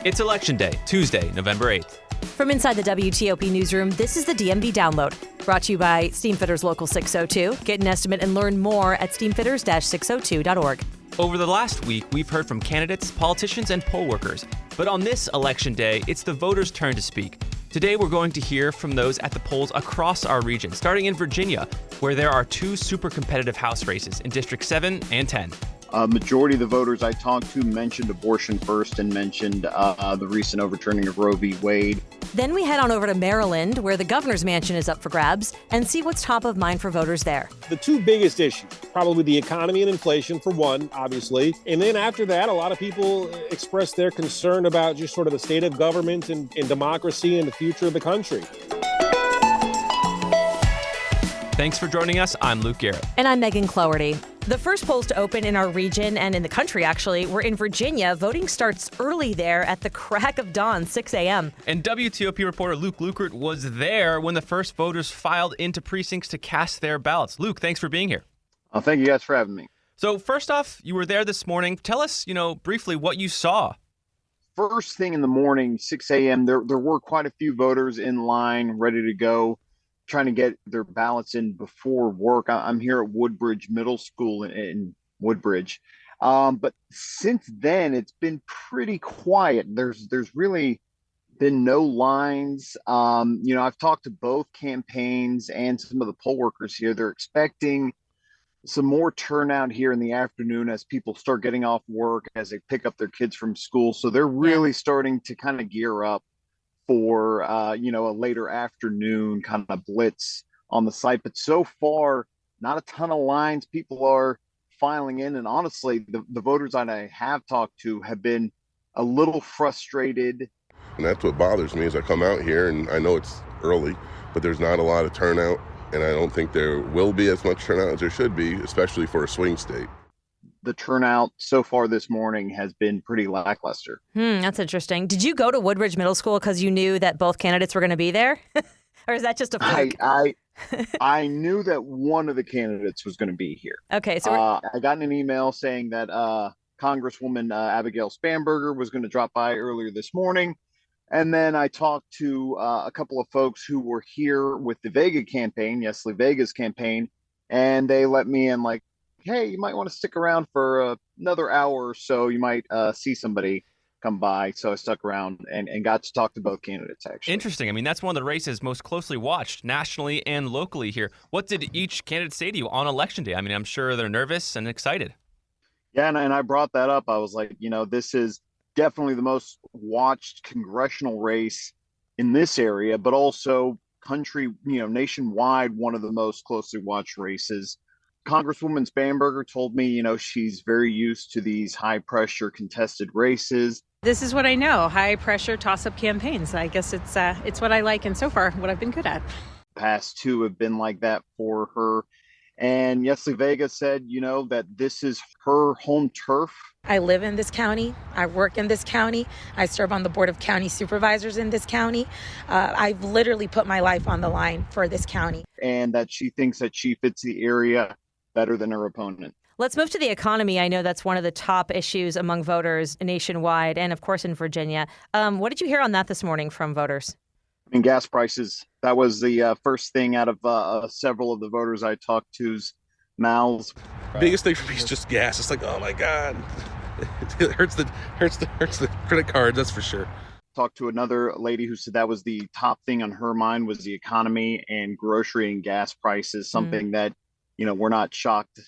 It's Election Day, Tuesday, November 8th. From inside the WTOP newsroom, this is the DMV Download, brought to you by Steamfitters Local 602. Get an estimate and learn more at steamfitters-602.org. Over the last week, we've heard from candidates, politicians, and poll workers. But on this Election Day, it's the voters' turn to speak. Today, we're going to hear from those at the polls across our region, starting in Virginia, where there are two super competitive House races in District 7 and 10. A majority of the voters I talked to mentioned abortion first and mentioned the recent overturning of Roe v. Wade. Then we head on over to Maryland, where the governor's mansion is up for grabs, and see what's top of mind for voters there. The two biggest issues, probably the economy and inflation for one, obviously. And then after that, a lot of people express their concern about just sort of the state of government and democracy and the future of the country. Thanks for joining us. I'm Luke Garrett. And I'm Megan Cloherty. The first polls to open in our region and in the country, actually, were in Virginia. Voting starts early there at the crack of dawn, 6 a.m. And WTOP reporter Luke Lukert was there when the first voters filed into precincts to cast their ballots. Luke, thanks for being here. Thank you guys for having me. So first off, you were there this morning. Tell us, briefly what you saw. First thing in the morning, 6 a.m., there were quite a few voters in line, ready to go, trying to get their ballots in before work. I'm here at Woodbridge Middle School in Woodbridge. But since then, it's been pretty quiet. There's really been no lines. I've talked to both campaigns and some of the poll workers here. They're expecting some more turnout here in the afternoon as people start getting off work, as they pick up their kids from school. So they're really starting to kind of gear up for a later afternoon kind of blitz on the site. But so far, not a ton of lines. People are filing in, and honestly, the voters that I have talked to have been a little frustrated. And that's what bothers me, is I come out here and I know it's early, but there's not a lot of turnout, and I don't think there will be as much turnout as there should be, especially for a swing state. The turnout so far this morning has been pretty lackluster. That's interesting. Did you go to Woodbridge Middle School because you knew that both candidates were going to be there? Or is that just a fluke? I knew that one of the candidates was going to be here. Okay, so I got an email saying that Congresswoman Abigail Spanberger was going to drop by earlier this morning. And then I talked to a couple of folks who were here with the Vega campaign, Yesli Vega's campaign, and they let me in like, hey, you might want to stick around for another hour or so. You might see somebody come by. So I stuck around and got to talk to both candidates, actually. Interesting. I mean, that's one of the races most closely watched nationally and locally here. What did each candidate say to you on Election Day? I mean, I'm sure they're nervous and excited. Yeah, and I brought that up. I was like, this is definitely the most watched congressional race in this area, but also country, nationwide, one of the most closely watched races. Congresswoman Spanberger told me, she's very used to these high-pressure contested races. This is what I know, high-pressure toss-up campaigns. I guess it's what I like, and so far, what I've been good at. Past two have been like that for her. And Yesli Vega said, that this is her home turf. I live in this county. I work in this county. I serve on the Board of County Supervisors in this county. I've literally put my life on the line for this county. And that she thinks that she fits the area better than her opponent. let's move to the economy. I know that's one of the top issues among voters nationwide and, of course, in Virginia. What did you hear on that this morning from voters? I mean, gas prices, that was the first thing out of several of the voters I talked to's mouths. Biggest thing for me is just gas. It's like, oh my God, it hurts the credit cards, that's for sure. Talked to another lady who said that was the top thing on her mind was the economy and gas prices, something that, we're not shocked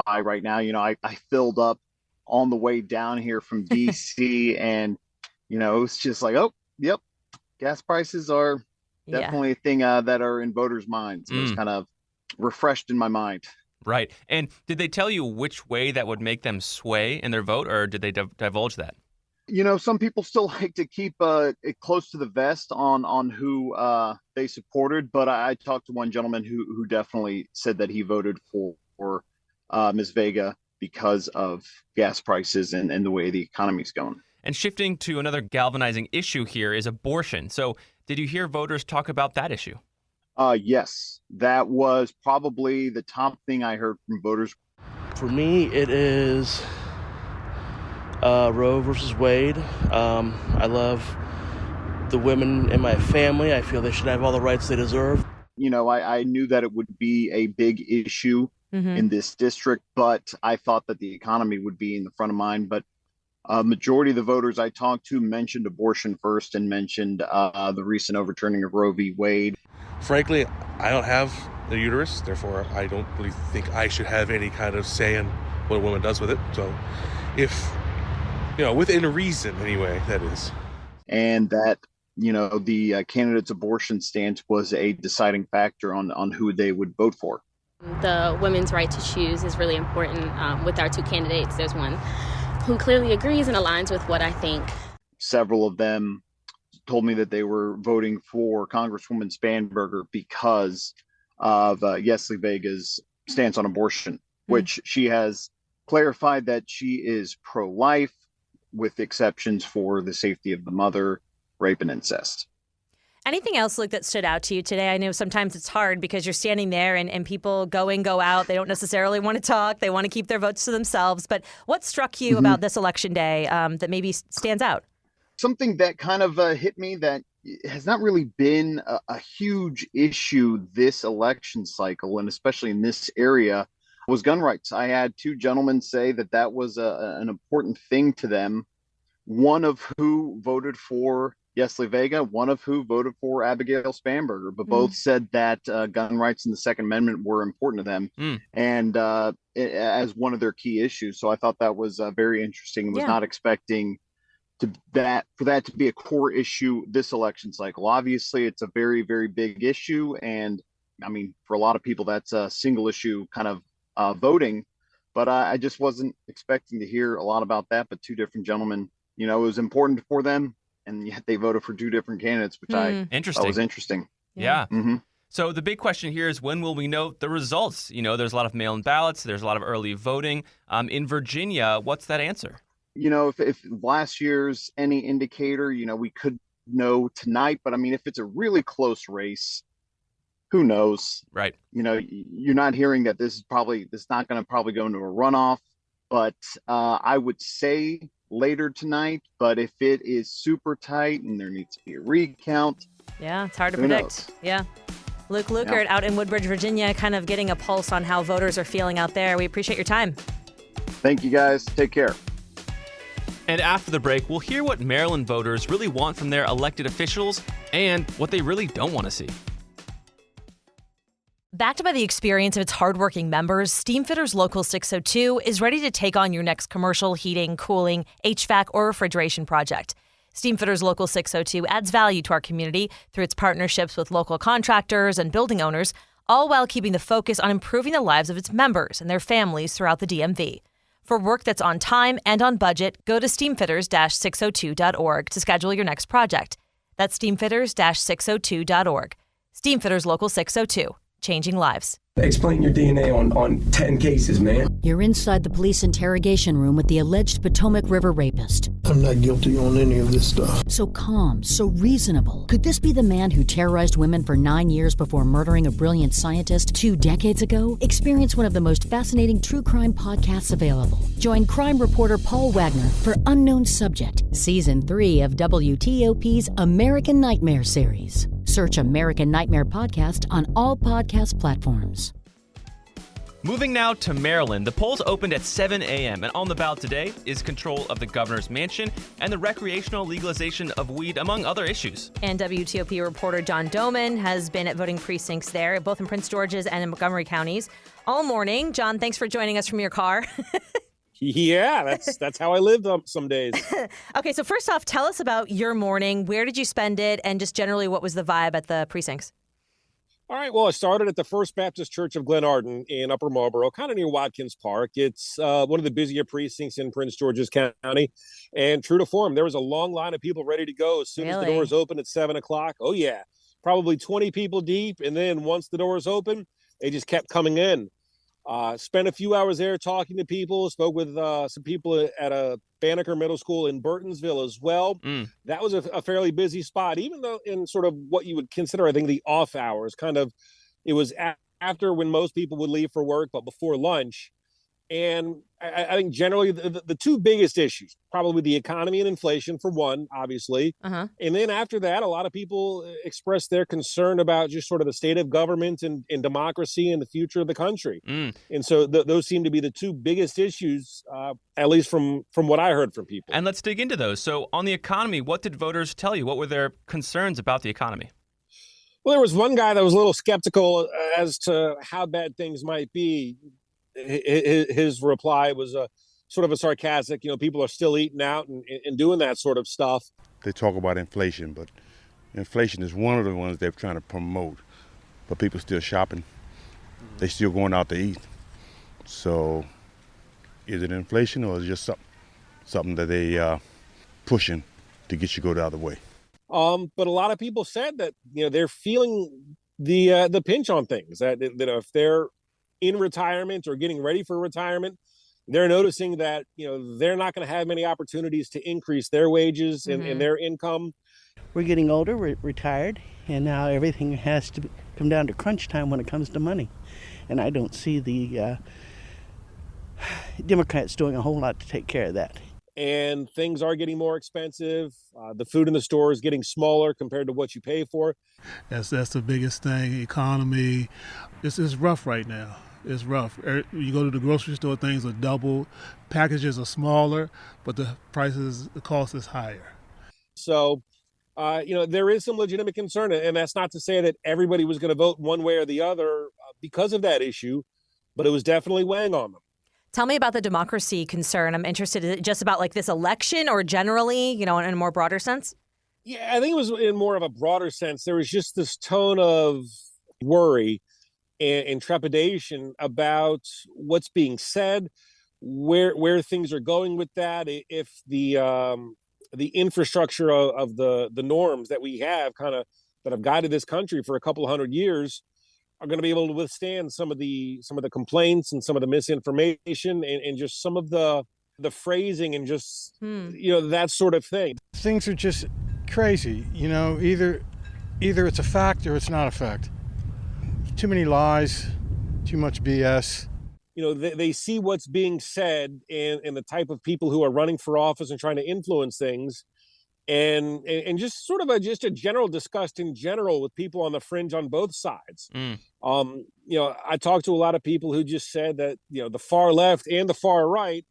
by right now. I filled up on the way down here from DC and, it's just like, oh, yep. Gas prices are definitely a thing that are in voters' minds. So it's kind of refreshed in my mind. Right. And did they tell you which way that would make them sway in their vote, or did they divulge that? Some people still like to keep it close to the vest on who they supported. But I talked to one gentleman who definitely said that he voted for Ms. Vega because of gas prices and the way the economy's going. And shifting to another galvanizing issue here is abortion. So did you hear voters talk about that issue? Yes, that was probably the top thing I heard from voters. For me, it is Roe versus Wade. I love the women in my family. I feel they should have all the rights they deserve. You know, I knew that it would be a big issue in this district, but I thought that the economy would be in the front of mind. But majority of the voters I talked to mentioned abortion first and mentioned the recent overturning of Roe v. Wade. Frankly, I don't have a uterus, therefore I don't really think I should have any kind of say in what a woman does with it. So if, within reason anyway, that is. And that, the candidate's abortion stance was a deciding factor on who they would vote for. The women's right to choose is really important. With our two candidates, there's one who clearly agrees and aligns with what I think. Several of them told me that they were voting for Congresswoman Spanberger because of Yesli Vega's stance on abortion, which she has clarified that she is pro-life with exceptions for the safety of the mother, rape, and incest. Anything else, Luke, that stood out to you today? I know sometimes it's hard because you're standing there and people go in, go out. They don't necessarily want to talk. They want to keep their votes to themselves. But what struck you about this election day that maybe stands out? Something that kind of hit me that has not really been a huge issue this election cycle, and especially in this area, was gun rights. I had two gentlemen say that was an important thing to them, one of who voted for Yesli Vega, one of who voted for Abigail Spanberger, but both said that gun rights and the Second Amendment were important to them and as one of their key issues. So I thought that was very interesting and was not expecting for that to be a core issue this election cycle. Obviously, it's a very, very big issue. And I mean, for a lot of people, that's a single issue kind of voting. But I just wasn't expecting to hear a lot about that. But two different gentlemen, it was important for them. And yet they voted for two different candidates, which I thought was interesting. Yeah. So the big question here is, when will we know the results? There's a lot of mail-in ballots. There's a lot of early voting. In Virginia, what's that answer? If last year's any indicator, we could know tonight. But I mean, if it's a really close race, who knows? Right. You're not hearing that this is not going to probably go into a runoff. But I would say later tonight, but if it is super tight and there needs to be a recount, it's hard to predict. Yeah. Luke Lukert out in Woodbridge, Virginia, kind of getting a pulse on how voters are feeling out there. We appreciate your time. Thank you, guys. Take care. And after the break, we'll hear what Maryland voters really want from their elected officials and what they really don't want to see. Backed by the experience of its hardworking members, Steamfitters Local 602 is ready to take on your next commercial, heating, cooling, HVAC, or refrigeration project. Steamfitters Local 602 adds value to our community through its partnerships with local contractors and building owners, all while keeping the focus on improving the lives of its members and their families throughout the DMV. For work that's on time and on budget, go to steamfitters-602.org to schedule your next project. That's steamfitters-602.org. Steamfitters Local 602. Changing lives. Explain your DNA on 10 cases, man. You're inside the police interrogation room with the alleged Potomac River rapist. I'm not guilty on any of this stuff. So calm, so reasonable. Could this be the man who terrorized women for 9 years before murdering a brilliant scientist 2 decades ago? Experience one of the most fascinating true crime podcasts available. Join crime reporter Paul Wagner for Unknown Subject, Season 3 of WTOP's American Nightmare series. Search American Nightmare Podcast on all podcast platforms. Moving now to Maryland, the polls opened at 7 a.m. and on the ballot today is control of the governor's mansion and the recreational legalization of weed, among other issues. And WTOP reporter John Doman has been at voting precincts there, both in Prince George's and in Montgomery counties, all morning. John, thanks for joining us from your car. Yeah, that's how I live some days. Okay, so first off, tell us about your morning. Where did you spend it? And just generally, what was the vibe at the precincts? All right, well, I started at the First Baptist Church of Glenarden in Upper Marlboro, kind of near Watkins Park. It's one of the busier precincts in Prince George's County. And true to form, there was a long line of people ready to go as soon as the doors opened at 7 o'clock. Oh, yeah, probably 20 people deep. And then once the doors opened, they just kept coming in. Spent a few hours there talking to people, spoke with some people at a Banneker Middle School in Burtonsville as well. That was a fairly busy spot, even though in sort of what you would consider, I think, the off hours. Kind of, it was after when most people would leave for work, but before lunch. And I think generally the two biggest issues, probably the economy and inflation for one, obviously. Uh-huh. And then after that, a lot of people express their concern about just sort of the state of government and democracy and the future of the country. And so those seem to be the two biggest issues, at least from what I heard from people. And let's dig into those. So on the economy, what did voters tell you? What were their concerns about the economy? Well, there was one guy that was a little skeptical as to how bad things might be. His reply was sort of a sarcastic, people are still eating out and doing that sort of stuff. They talk about inflation, but inflation is one of the ones they're trying to promote. But people still shopping. They still going out to eat. So is it inflation or is it just something that they pushing to get you to go the other way? But a lot of people said that, they're feeling the pinch on things, that if they're in retirement or getting ready for retirement, they're noticing that, they're not going to have many opportunities to increase their wages and their income. We're getting older, we're retired, and now everything has to come down to crunch time when it comes to money. And I don't see the Democrats doing a whole lot to take care of that. And things are getting more expensive. The food in the store is getting smaller compared to what you pay for. That's the biggest thing. Economy, it's rough right now. It's rough. You go to the grocery store, things are double. Packages are smaller, but the cost is higher. So, there is some legitimate concern, and that's not to say that everybody was going to vote one way or the other because of that issue, but it was definitely weighing on them. Tell me about the democracy concern. I'm interested. Is it just about like this election or generally, in a more broader sense? Yeah, I think it was in more of a broader sense. There was just this tone of worry and trepidation about what's being said, where things are going with that. If the infrastructure of the norms that we have that have guided this country for a couple of 100 years are going to be able to withstand some of the complaints and some of the misinformation and just some of the phrasing and just that sort of thing. Things are just crazy, either it's a fact or it's not a fact. Too many lies, too much BS. They see what's being said and the type of people who are running for office and trying to influence things, and just sort of a general disgust in general with people on the fringe on both sides. I talked to a lot of people who just said that the far left and the far right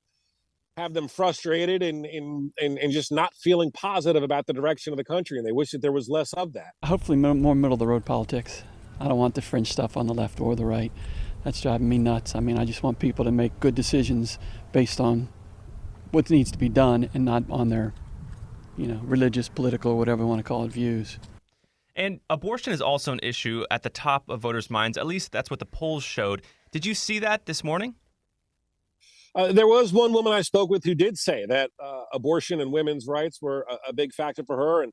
have them frustrated and just not feeling positive about the direction of the country, and they wish that there was less of that. Hopefully more middle of the road politics. I don't want the fringe stuff on the left or the right. That's driving me nuts. I mean, I just want people to make good decisions based on what needs to be done and not on their, religious, political, whatever you want to call it, views. And abortion is also an issue at the top of voters' minds. At least that's what the polls showed. Did you see that this morning? There was one woman I spoke with who did say that abortion and women's rights were a big factor for her. And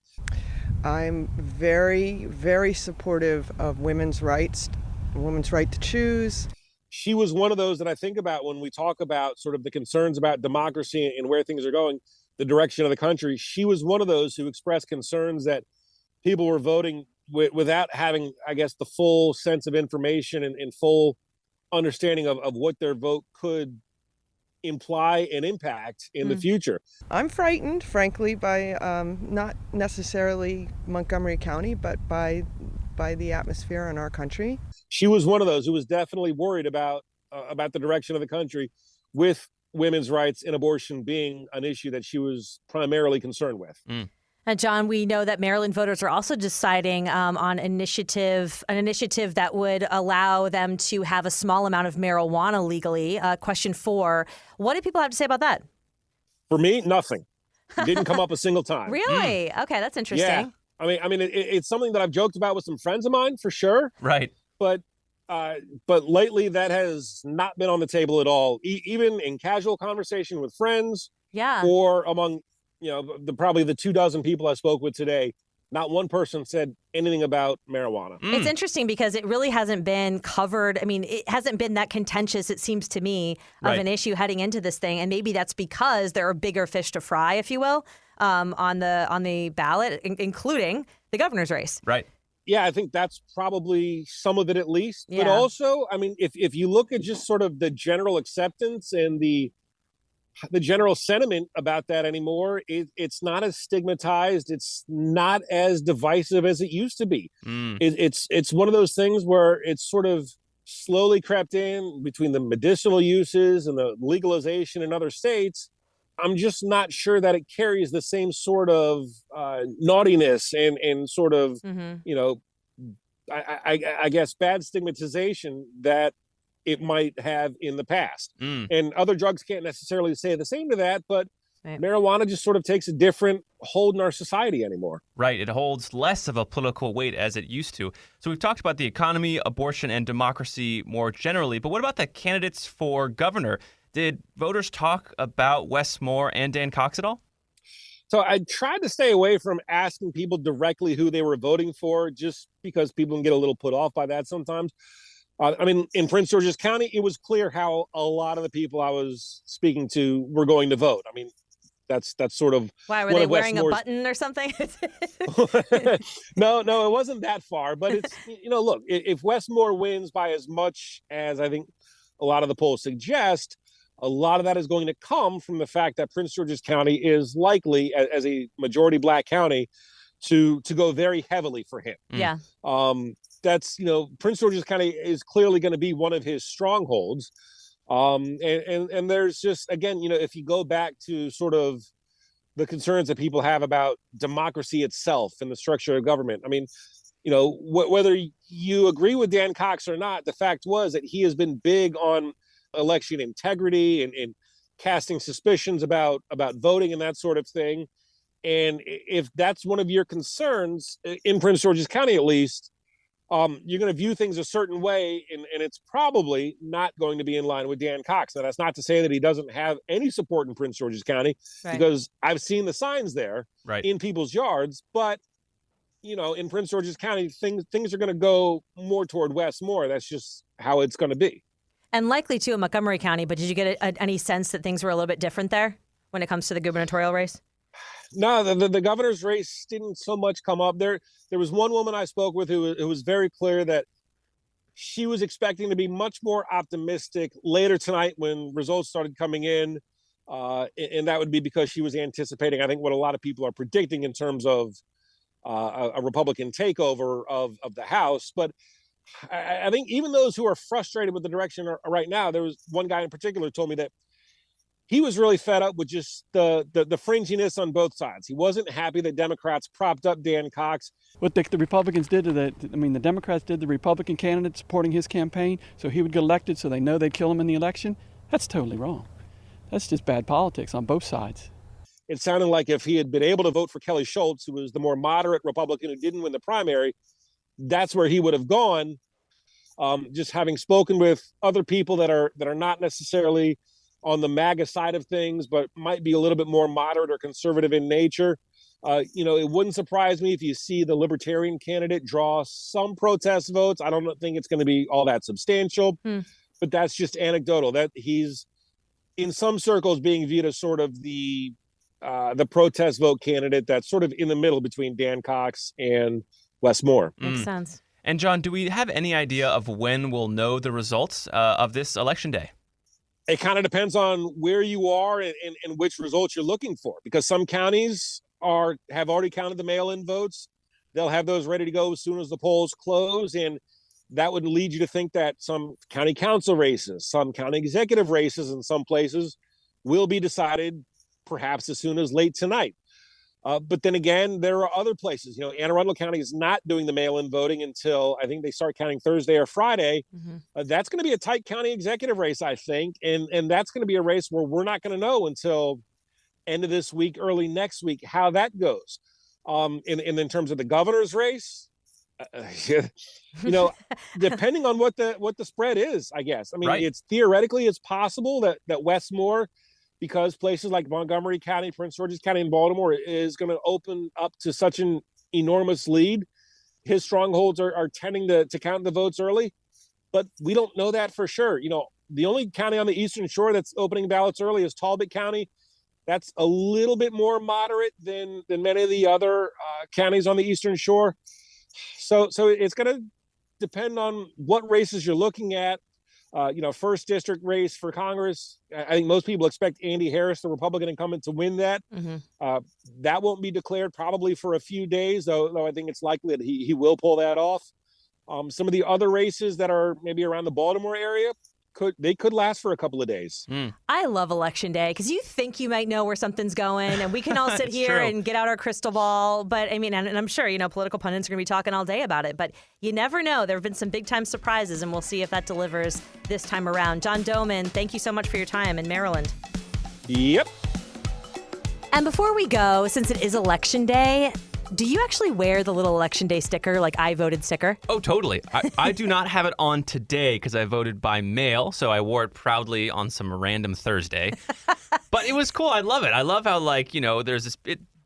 I'm very, very supportive of women's rights, women's right to choose. She was one of those that I think about when we talk about sort of the concerns about democracy and where things are going, the direction of the country. She was one of those who expressed concerns that people were voting without having, I guess, the full sense of information and full understanding of what their vote could imply and impact in the future. I'm frightened, frankly, by not necessarily Montgomery County, but by the atmosphere in our country. She was one of those who was definitely worried about the direction of the country, with women's rights and abortion being an issue that she was primarily concerned with. And John, we know that Maryland voters are also deciding on an initiative that would allow them to have a small amount of marijuana legally. Question 4, what do people have to say about that? For me, nothing. It didn't come up a single time. Really? Okay, that's interesting. Yeah. I mean, it's something that I've joked about with some friends of mine, for sure. Right. But lately, that has not been on the table at all, even in casual conversation with friends. Yeah. Or among, probably the 24 people I spoke with today. Not one person said anything about marijuana. It's interesting because it really hasn't been covered. I mean, it hasn't been that contentious, it seems to me, of an issue heading into this thing. And maybe that's because there are bigger fish to fry, if you will, on the ballot, including the governor's race. Right. Yeah, I think that's probably some of it at least. But Yeah. also, I mean, if you look at just sort of the general acceptance and the general sentiment about that anymore, it's not as stigmatized. It's not as divisive as it used to be. It's one of those things where it's sort of slowly crept in between the medicinal uses and the legalization in other states. I'm just not sure that it carries the same sort of naughtiness and sort of, you know, I guess bad stigmatization that it might have in the past. And other drugs can't necessarily say the same to that, but marijuana just sort of takes a different hold in our society anymore. Right. It holds less of a political weight as it used to. So we've talked about the economy, abortion, and democracy more generally, but what about the candidates for governor? Did voters talk about Wes Moore and Dan Cox at all? So I tried to stay away from asking people directly who they were voting for, just because people can get a little put off by that sometimes. I mean, in Prince George's County, it was clear how a lot of the people I was speaking to were going to vote. I mean, that's sort of why were they wearing a button or something? No, it wasn't that far. But it's, you know, look, if Wes Moore wins by as much as I think a lot of the polls suggest, a lot of that is going to come from the fact that Prince George's County is likely, as a majority Black county, to go very heavily for him. Yeah. That's, you know, Prince George's County is clearly going to be one of his strongholds. And there's just, again, you know, if you go back to sort of the concerns that people have about democracy itself and the structure of government, I mean, you know, whether you agree with Dan Cox or not, the fact was that he has been big on election integrity and casting suspicions about voting and that sort of thing. And if that's one of your concerns in Prince George's County, at least, you're going to view things a certain way, and it's probably not going to be in line with Dan Cox. Now, that's not to say that he doesn't have any support in Prince George's County, because I've seen the signs there in people's yards. But, you know, in Prince George's County, things are going to go more toward Wes Moore. That's just how it's going to be. And likely, too, in Montgomery County. But did you get any sense that things were a little bit different there when it comes to the gubernatorial race? No, the governor's race didn't so much come up. There was one woman I spoke with who was very clear that she was expecting to be much more optimistic later tonight when results started coming in. And that would be because she was anticipating, I think, what a lot of people are predicting in terms of a Republican takeover of the House. But I think even those who are frustrated with the direction right now, there was one guy in particular who told me that he was really fed up with just the fringiness on both sides. He wasn't happy that Democrats propped up Dan Cox. What the Republicans did to the Democrats did the Republican candidate supporting his campaign so he would get elected so they know they'd kill him in the election. That's totally wrong. That's just bad politics on both sides. It sounded like if he had been able to vote for Kelly Schultz, who was the more moderate Republican who didn't win the primary, that's where he would have gone. Just having spoken with other people that are not necessarily on the MAGA side of things, but might be a little bit more moderate or conservative in nature. You know, it wouldn't surprise me if you see the Libertarian candidate draw some protest votes. I don't think it's going to be all that substantial, but that's just anecdotal. That he's in some circles being viewed as sort of the protest vote candidate that's sort of in the middle between Dan Cox and Wes Moore. Makes sense. And John, do we have any idea of when we'll know the results of this election day? It kind of depends on where you are and which results you're looking for, because some counties have already counted the mail-in votes. They'll have those ready to go as soon as the polls close, and that would lead you to think that some county council races, some county executive races in some places will be decided perhaps as soon as late tonight. But then again, there are other places. You know, Anne Arundel County is not doing the mail-in voting until I think they start counting Thursday or Friday. That's going to be a tight county executive race, I think. And that's going to be a race where we're not going to know until end of this week, early next week, how that goes. In terms of the governor's race, you know, depending on what the spread is, I guess. I mean, it's theoretically, it's possible that Wes Moore, because places like Montgomery County, Prince George's County, and Baltimore is going to open up to such an enormous lead. His strongholds are tending to count the votes early, but we don't know that for sure. You know, the only county on the Eastern Shore that's opening ballots early is Talbot County. That's a little bit more moderate than many of the other counties on the Eastern Shore. So it's going to depend on what races you're looking at. First district race for Congress. I think most people expect Andy Harris, the Republican incumbent, to win that. That won't be declared probably for a few days, though I think it's likely that he will pull that off. Some of the other races that are maybe around the Baltimore area could last for a couple of days. I love Election Day because you think you might know where something's going, and we can all sit here and get out our crystal ball. But I mean, and I'm sure, political pundits are going to be talking all day about it, but you never know. There have been some big time surprises, and we'll see if that delivers this time around. John Domen, thank you so much for your time in Maryland. Yep. And before we go, since it is Election Day, do you actually wear the little Election Day sticker, like I voted sticker? Oh, totally. I do not have it on today because I voted by mail, so I wore it proudly on some random Thursday. But it was cool. I love it. I love how, there's this,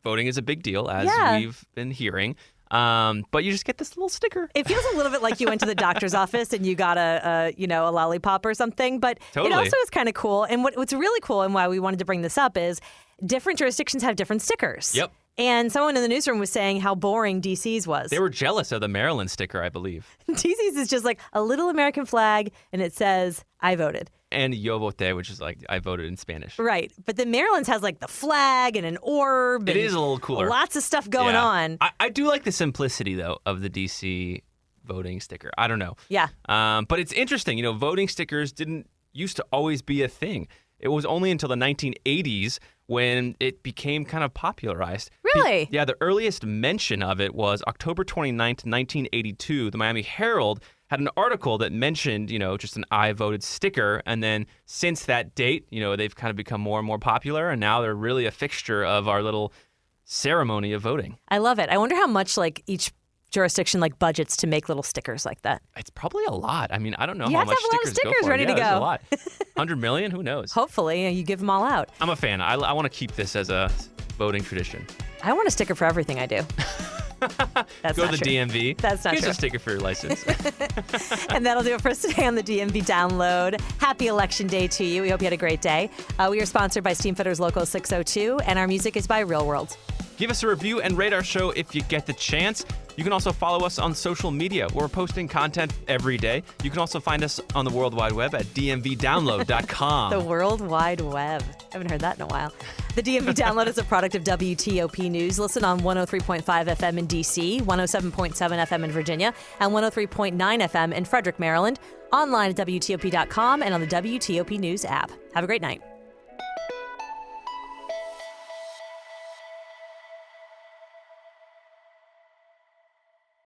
voting is a big deal, as we've been hearing. But you just get this little sticker. It feels a little bit like you went to the doctor's office and you got a lollipop or something. But It also is kind of cool. And what's really cool and why we wanted to bring this up is different jurisdictions have different stickers. Yep. And someone in the newsroom was saying how boring DC's was. They were jealous of the Maryland sticker, I believe. DC's is just like a little American flag, and it says, I voted. And yo voté, which is like, I voted in Spanish. Right. But the Maryland's has like the flag and an orb. It is a little cooler. Lots of stuff going on. I do like the simplicity, though, of the DC voting sticker. I don't know. Yeah. But it's interesting. Voting stickers didn't used to always be a thing. It was only until the 1980s when it became kind of popularized. Really? Yeah, the earliest mention of it was October 29th, 1982. The Miami Herald had an article that mentioned, just an I voted sticker. And then since that date, they've kind of become more and more popular. And now they're really a fixture of our little ceremony of voting. I love it. I wonder how much each jurisdiction budgets to make little stickers like that. It's probably a lot. I mean, I don't know you how much stickers go for. You have to have a lot of stickers ready to go. There's a lot. 100 million? Who knows? Hopefully, you give them all out. I'm a fan. I want to keep this as a voting tradition. I want a sticker for everything I do. That's Go not to the true. DMV. That's not Here's true. a sticker for your license. And that'll do it for us today on the DMV Download. Happy Election Day to you. We hope you had a great day. We are sponsored by Steamfitters Local 602, and our music is by Real World. Give us a review and rate our show if you get the chance. You can also follow us on social media. We're posting content every day. You can also find us on the World Wide Web at dmvdownload.com. The World Wide Web. I haven't heard that in a while. The DMV Download is a product of WTOP News. Listen on 103.5 FM in D.C., 107.7 FM in Virginia, and 103.9 FM in Frederick, Maryland. Online at WTOP.com and on the WTOP News app. Have a great night.